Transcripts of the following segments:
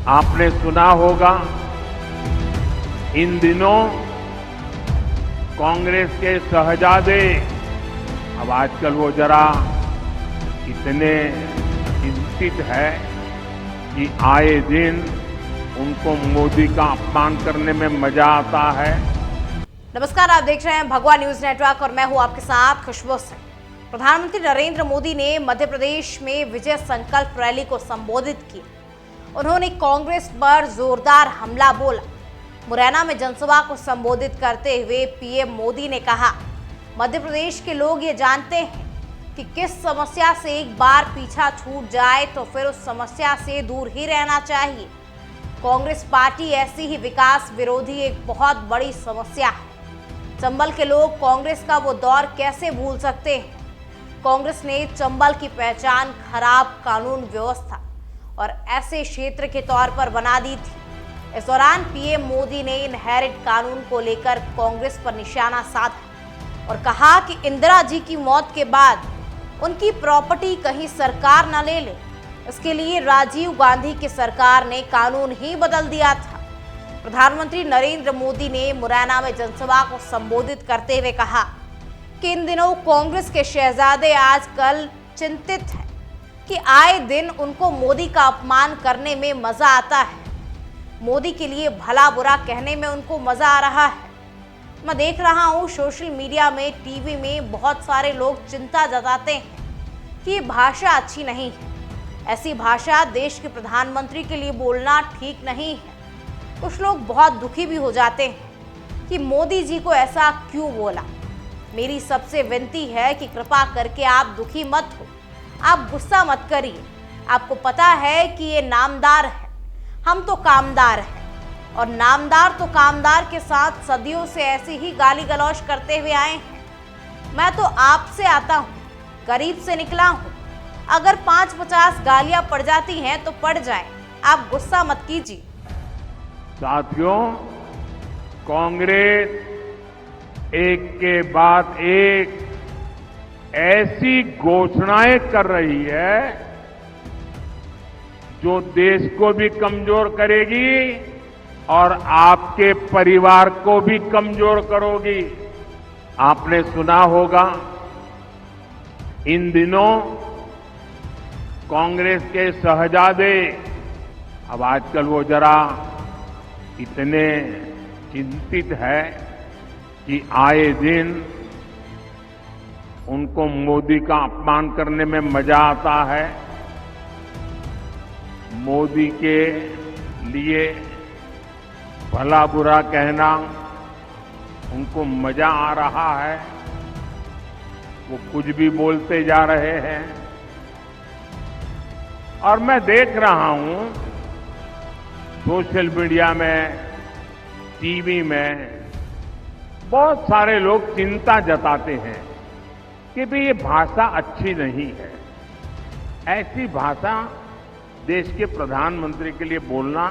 आपने सुना होगा इन दिनों कांग्रेस के शहजादे अब आजकल वो जरा इतने चिंतित है कि आए दिन उनको मोदी का अपमान करने में मजा आता है। नमस्कार, आप देख रहे हैं भगवा न्यूज नेटवर्क और मैं हूं आपके साथ खुशबू सिंह। प्रधानमंत्री नरेंद्र मोदी ने मध्य प्रदेश में विजय संकल्प रैली को संबोधित किया। उन्होंने कांग्रेस पर जोरदार हमला बोला। मुरैना में जनसभा को संबोधित करते हुए पीएम मोदी ने कहा, मध्य प्रदेश के लोग ये जानते हैं कि किस समस्या से एक बार पीछा छूट जाए तो फिर उस समस्या से दूर ही रहना चाहिए। कांग्रेस पार्टी ऐसी ही विकास विरोधी एक बहुत बड़ी समस्या है। चंबल के लोग कांग्रेस का वो दौर कैसे भूल सकते हैं। कांग्रेस ने चंबल की पहचान खराब कानून व्यवस्था और ऐसे क्षेत्र के तौर पर बना दी थी। इस दौरान पीएम मोदी ने इनहेरिट कानून को लेकर कांग्रेस पर निशाना साधा और कहा कि इंदिरा जी की मौत के बाद उनकी प्रॉपर्टी कहीं सरकार न ले ले, इसके लिए राजीव गांधी की सरकार ने कानून ही बदल दिया था। प्रधानमंत्री नरेंद्र मोदी ने मुरैना में जनसभा को संबोधित करते हुए कहा कि इन दिनों कांग्रेस के शहजादे आजकल चिंतित हैं कि आए दिन उनको मोदी का अपमान करने में मजा आता है। मोदी के लिए भला बुरा कहने में उनको मजा आ रहा है। मैं देख रहा हूं सोशल मीडिया में, टीवी में बहुत सारे लोग चिंता जताते हैं कि ये भाषा अच्छी नहीं है। ऐसी भाषा देश के प्रधानमंत्री के लिए बोलना ठीक नहीं है। कुछ लोग बहुत दुखी भी हो जाते हैं कि मोदी जी को ऐसा क्यों बोला। मेरी सबसे विनती है कि कृपा करके आप दुखी मत हो, आप गुस्सा मत करिए। आपको पता है कि ये नामदार है, हम तो कामदार हैं और नामदार तो कामदार के साथ सदियों से ऐसे ही गाली गलौज करते हुए आए हैं। मैं तो आपसे आता हूँ, गरीब से निकला हूँ। अगर 5-50 गालियां पड़ जाती हैं तो पड़ जाए, आप गुस्सा मत कीजिए। साथियों, कांग्रेस एक के बाद एक ऐसी घोषणाएं कर रही है जो देश को भी कमजोर करेगी और आपके परिवार को भी कमजोर करोगी। आपने सुना होगा इन दिनों कांग्रेस के शहजादे अब आजकल वो जरा इतने चिंतित है कि आए दिन उनको मोदी का अपमान करने में मजा आता है। मोदी के लिए भला बुरा कहना उनको मजा आ रहा है। वो कुछ भी बोलते जा रहे हैं और मैं देख रहा हूं सोशल मीडिया में, टीवी में बहुत सारे लोग चिंता जताते हैं कि भाई ये भाषा अच्छी नहीं है। ऐसी भाषा देश के प्रधानमंत्री के लिए बोलना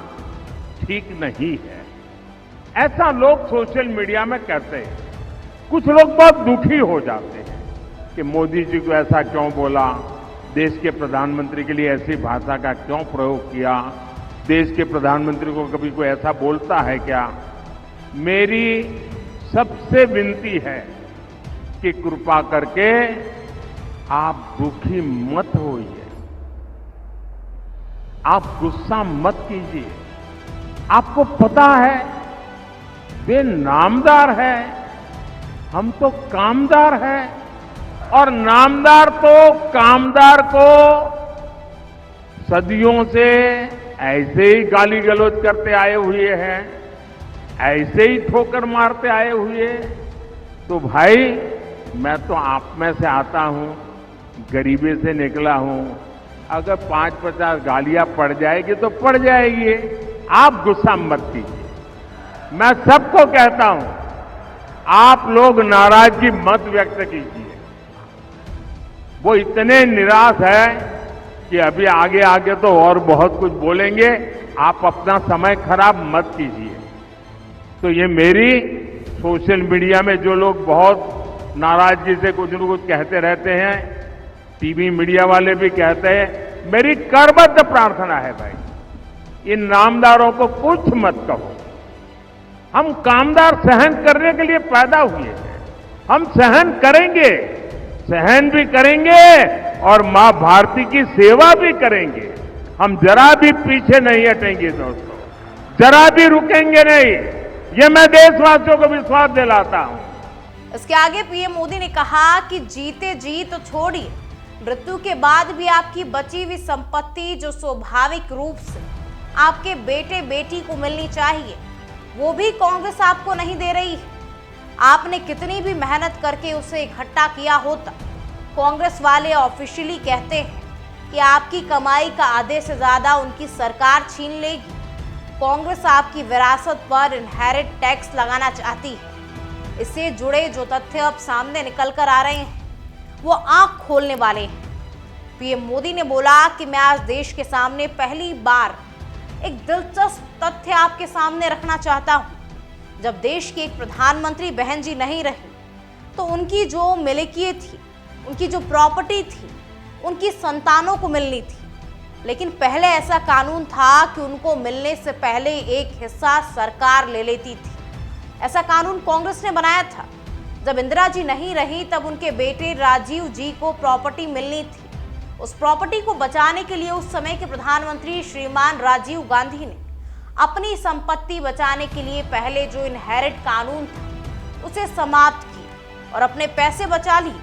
ठीक नहीं है, ऐसा लोग सोशल मीडिया में कहते हैं। कुछ लोग बहुत दुखी हो जाते हैं कि मोदी जी को ऐसा क्यों बोला, देश के प्रधानमंत्री के लिए ऐसी भाषा का क्यों प्रयोग किया, देश के प्रधानमंत्री को कभी कोई ऐसा बोलता है क्या। मेरी सबसे विनती है कि कृपा करके आप दुखी मत होइए, आप गुस्सा मत कीजिए। आपको पता है वे नामदार है, हम तो कामदार हैं और नामदार तो कामदार को सदियों से ऐसे ही गाली गलौज करते आए हुए हैं, ऐसे ही ठोकर मारते आए हुए। तो भाई मैं तो आप में से आता हूं, गरीबी से निकला हूं। अगर 5-50 गालियां पड़ जाएगी तो पड़ जाएगी, आप गुस्सा मत कीजिए। मैं सबको कहता हूं, आप लोग नाराजगी मत व्यक्त कीजिए। वो इतने निराश है कि अभी आगे आगे तो और बहुत कुछ बोलेंगे, आप अपना समय खराब मत कीजिए। तो ये मेरी सोशल मीडिया में जो लोग बहुत नाराजगी से कुछ न कुछ कहते रहते हैं, टीवी मीडिया वाले भी कहते हैं, मेरी करबद्ध प्रार्थना है भाई, इन नामदारों को कुछ मत कहो। हम कामदार सहन करने के लिए पैदा हुए हैं। हम सहन करेंगे, सहन भी करेंगे और मां भारती की सेवा भी करेंगे। हम जरा भी पीछे नहीं हटेंगे दोस्तों, जरा भी रुकेंगे नहीं। ये मैं देशवासियों को विश्वास दिलाता हूं। इसके आगे पीएम मोदी ने कहा कि जीते जी तो छोड़िए, मृत्यु के बाद भी आपकी बची हुई संपत्ति जो स्वाभाविक रूप से आपके बेटे बेटी को मिलनी चाहिए, वो भी कांग्रेस आपको नहीं दे रही है। आपने कितनी भी मेहनत करके उसे इकट्ठा किया होता। कांग्रेस वाले ऑफिशियली कहते हैं कि आपकी कमाई का आधे से ज्यादा उनकी सरकार छीन लेगी। कांग्रेस आपकी विरासत पर इनहेरिट टैक्स लगाना चाहती है। इससे जुड़े जो तथ्य अब सामने निकल कर आ रहे हैं वो आंख खोलने वाले हैं। पीएम मोदी ने बोला कि मैं आज देश के सामने पहली बार एक दिलचस्प तथ्य आपके सामने रखना चाहता हूं। जब देश की एक प्रधानमंत्री बहन जी नहीं रही तो उनकी जो मिल्कियत थी, उनकी जो प्रॉपर्टी थी, उनकी संतानों को मिलनी थी। लेकिन पहले ऐसा कानून था कि उनको मिलने से पहले एक हिस्सा सरकार ले लेती थी। ऐसा कानून कांग्रेस ने बनाया था। जब इंदिरा जी नहीं रही तब उनके बेटे राजीव जी को प्रॉपर्टी मिलनी थी। उस प्रॉपर्टी को बचाने के लिए उस समय के प्रधानमंत्री श्रीमान राजीव गांधी ने अपनी संपत्ति बचाने के लिए पहले जो इनहेरिट कानून था उसे समाप्त किया और अपने पैसे बचा लिए।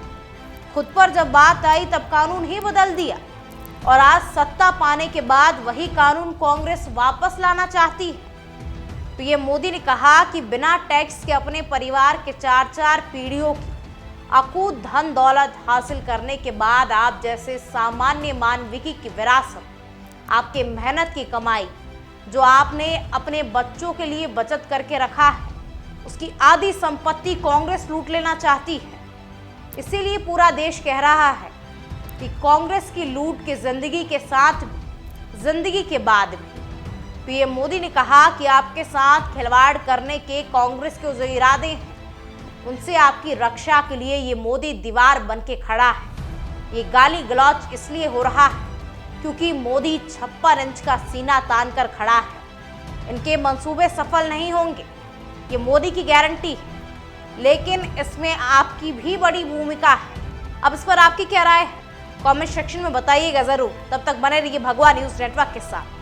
खुद पर जब बात आई तब कानून ही बदल दिया और आज सत्ता पाने के बाद वही कानून कांग्रेस वापस लाना चाहती है। पीएम मोदी ने कहा कि बिना टैक्स के अपने परिवार के 4-4 पीढ़ियों की अकूत धन दौलत हासिल करने के बाद आप जैसे सामान्य मानविकी की विरासत, आपके मेहनत की कमाई जो आपने अपने बच्चों के लिए बचत करके रखा है, उसकी आधी संपत्ति कांग्रेस लूट लेना चाहती है। इसीलिए पूरा देश कह रहा है कि कांग्रेस की लूट की जिंदगी के साथ भी, जिंदगी के बाद भी। पीएम मोदी ने कहा कि आपके साथ खिलवाड़ करने के कांग्रेस के जो इरादे हैं उनसे आपकी रक्षा के लिए ये मोदी दीवार बन के खड़ा है। ये गाली गलौज इसलिए हो रहा है क्योंकि मोदी 56 इंच का सीना तान कर खड़ा है। इनके मंसूबे सफल नहीं होंगे, ये मोदी की गारंटी है। लेकिन इसमें आपकी भी बड़ी भूमिका है। अब इस पर आपकी क्या राय है? कमेंट सेक्शन में बताइएगा जरूर। तब तक बने रहिए भगवा न्यूज़ नेटवर्क के साथ।